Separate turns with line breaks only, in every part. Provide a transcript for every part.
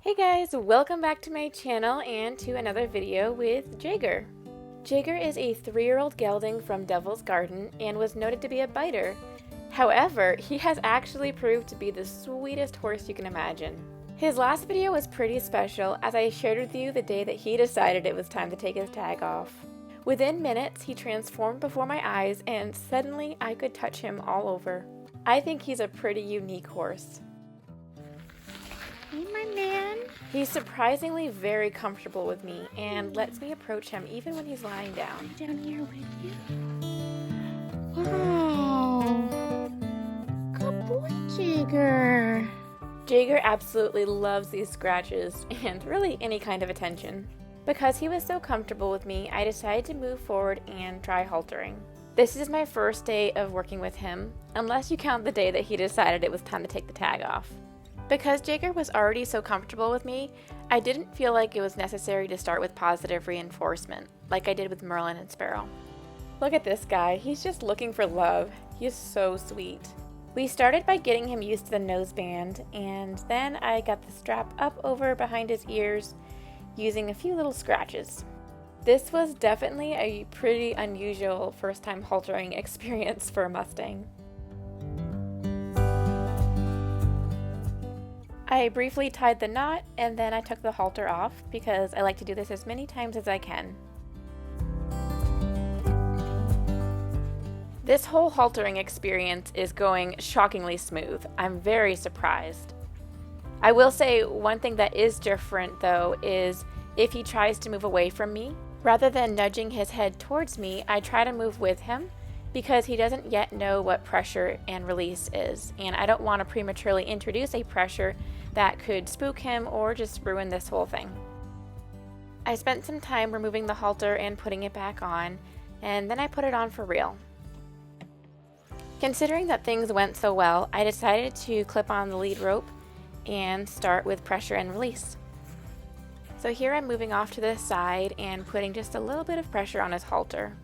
Hey guys, welcome back to my channel and to another video with Jaeger. Jaeger is a 3-year-old gelding from Devil's Garden and was noted to be a biter. However, he has actually proved to be the sweetest horse you can imagine. His last video was pretty special as I shared with you the day that he decided it was time to take his tag off. Within minutes, he transformed before my eyes and suddenly I could touch him all over. I think he's a pretty unique horse.
Hey, my man.
He's surprisingly very comfortable with me and lets me approach him even when he's lying down.
Down here with you. Wow. Good boy, Jaeger.
Jaeger absolutely loves these scratches and really any kind of attention. Because he was so comfortable with me, I decided to move forward and try haltering. This is my first day of working with him, unless you count the day that he decided it was time to take the tag off. Because Jaeger was already so comfortable with me, I didn't feel like it was necessary to start with positive reinforcement, like I did with Merlin and Sparrow. Look at this guy, he's just looking for love. He is so sweet. We started by getting him used to the noseband, and then I got the strap up over behind his ears using a few little scratches. This was definitely a pretty unusual first-time haltering experience for a Mustang. I briefly tied the knot and then I took the halter off because I like to do this as many times as I can. This whole haltering experience is going shockingly smooth. I'm very surprised. I will say one thing that is different though is if he tries to move away from me, rather than nudging his head towards me, I try to move with him because he doesn't yet know what pressure and release is, and I don't want to prematurely introduce a pressure that could spook him or just ruin this whole thing. I spent some time removing the halter and putting it back on, and then I put it on for real. Considering that things went so well, I decided to clip on the lead rope and start with pressure and release. So here I'm moving off to the side and putting just a little bit of pressure on his halter.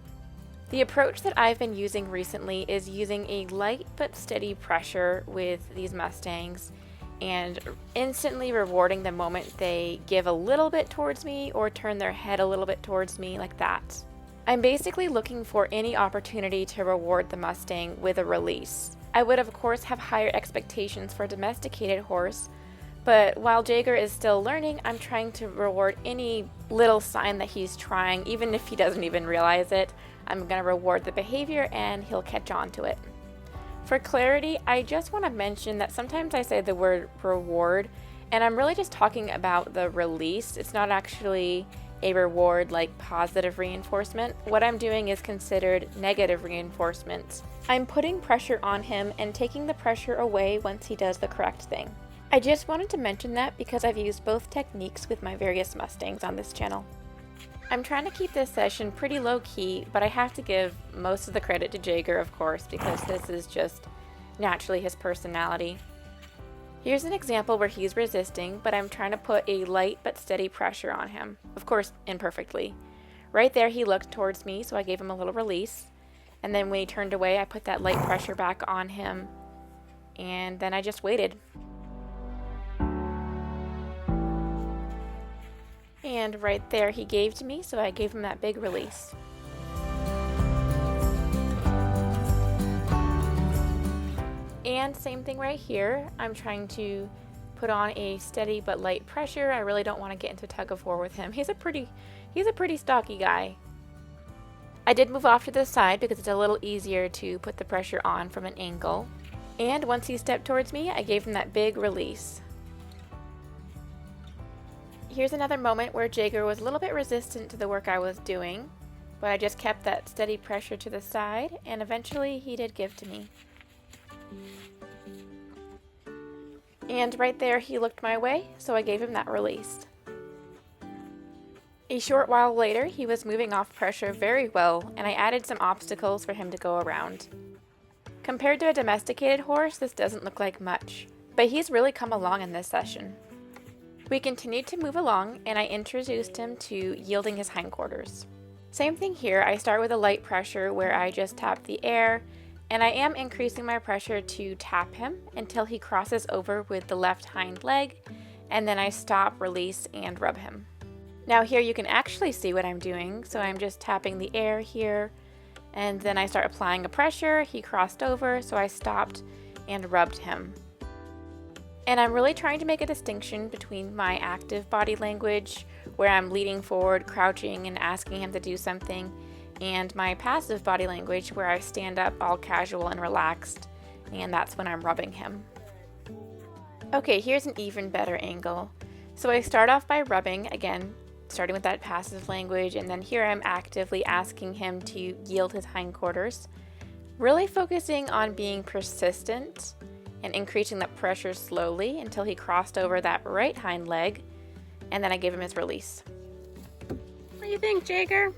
The approach that I've been using recently is using a light but steady pressure with these Mustangs and instantly rewarding the moment they give a little bit towards me or turn their head a little bit towards me like that. I'm basically looking for any opportunity to reward the Mustang with a release. I would of course have higher expectations for a domesticated horse, but while Jaeger is still learning, I'm trying to reward any little sign that he's trying, even if he doesn't even realize it. I'm going to reward the behavior and he'll catch on to it. For clarity, I just want to mention that sometimes I say the word reward, and I'm really just talking about the release. It's not actually a reward like positive reinforcement. What I'm doing is considered negative reinforcement. I'm putting pressure on him and taking the pressure away once he does the correct thing. I just wanted to mention that because I've used both techniques with my various Mustangs on this channel. I'm trying to keep this session pretty low-key, but I have to give most of the credit to Jaeger, of course, because this is just naturally his personality. Here's an example where he's resisting, but I'm trying to put a light but steady pressure on him. Of course, imperfectly. Right there he looked towards me, so I gave him a little release. And then when he turned away, I put that light pressure back on him. And then I just waited. And right there he gave to me, so I gave him that big release. And same thing right here. I'm trying to put on a steady but light pressure. I really don't want to get into tug of war with him. He's a pretty stocky guy. I did move off to the side because it's a little easier to put the pressure on from an angle. And once he stepped towards me, I gave him that big release. Here's another moment where Jaeger was a little bit resistant to the work I was doing, but I just kept that steady pressure to the side, and eventually he did give to me. And right there he looked my way, so I gave him that release. A short while later, he was moving off pressure very well, and I added some obstacles for him to go around. Compared to a domesticated horse, this doesn't look like much, but he's really come along in this session. We continued to move along, and I introduced him to yielding his hindquarters. Same thing here, I start with a light pressure where I just tap the air, and I am increasing my pressure to tap him until he crosses over with the left hind leg, and then I stop, release, and rub him. Now here you can actually see what I'm doing, so I'm just tapping the air here, and then I start applying a pressure. He crossed over, so I stopped and rubbed him. And I'm really trying to make a distinction between my active body language, where I'm leaning forward, crouching, and asking him to do something, and my passive body language, where I stand up all casual and relaxed, and that's when I'm rubbing him. Okay, here's an even better angle. So I start off by rubbing, again, starting with that passive language, and then here I'm actively asking him to yield his hindquarters, really focusing on being persistent and increasing that pressure slowly until he crossed over that right hind leg, and then I give him his release.
What do you think, Jaeger?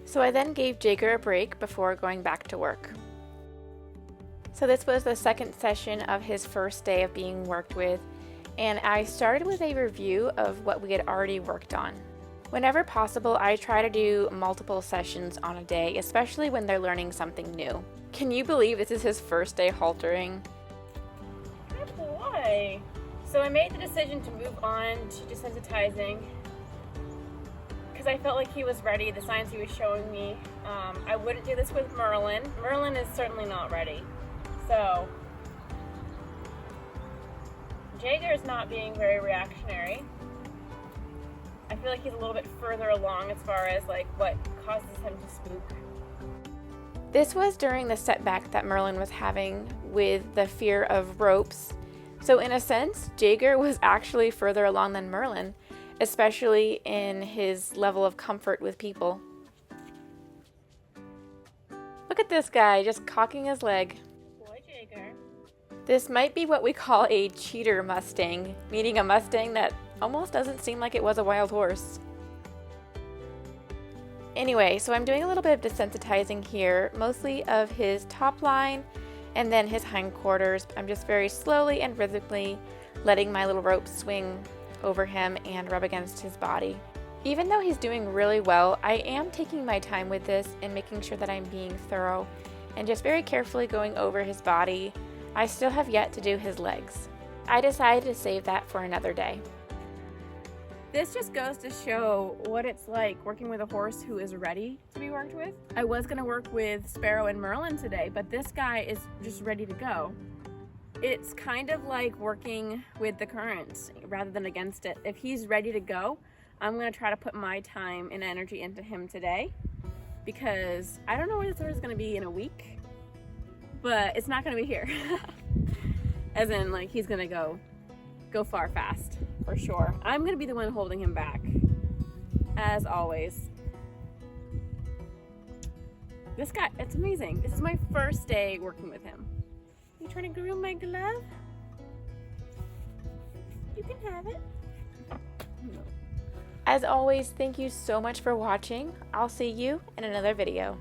So I then gave Jaeger a break before going back to work. So this was the second session of his first day of being worked with, and I started with a review of what we had already worked on. Whenever possible, I try to do multiple sessions on a day, especially when they're learning something new. Can you believe this is his first day haltering?
Good boy. So I made the decision to move on to desensitizing because I felt like he was ready, the signs he was showing me. I wouldn't do this with Merlin. Merlin is certainly not ready. So Jaeger is not being very reactionary. I feel like he's a little bit further along as far as like what causes him to spook.
This was during the setback that Merlin was having with the fear of ropes. So in a sense, Jaeger was actually further along than Merlin, especially in his level of comfort with people. Look at this guy just cocking his leg.
Boy, Jaeger.
This might be what we call a cheater Mustang, meaning a Mustang that almost doesn't seem like it was a wild horse. Anyway, so I'm doing a little bit of desensitizing here, mostly of his top line and then his hindquarters. I'm just very slowly and rhythmically letting my little rope swing over him and rub against his body. Even though he's doing really well, I am taking my time with this and making sure that I'm being thorough and just very carefully going over his body. I still have yet to do his legs. I decided to save that for another day.
This just goes to show what it's like working with a horse who is ready to be worked with. I was going to work with Sparrow and Merlin today, but this guy is just ready to go. It's kind of like working with the current rather than against it. If he's ready to go, I'm going to try to put my time and energy into him today, because I don't know where this horse is going to be in a week, but it's not going to be here. As in, like, he's going to go far fast. For sure. I'm going to be the one holding him back, as always. This guy, it's amazing. This is my first day working with him. You trying to groom my glove? You can have it. No.
As always, thank you so much for watching. I'll see you in another video.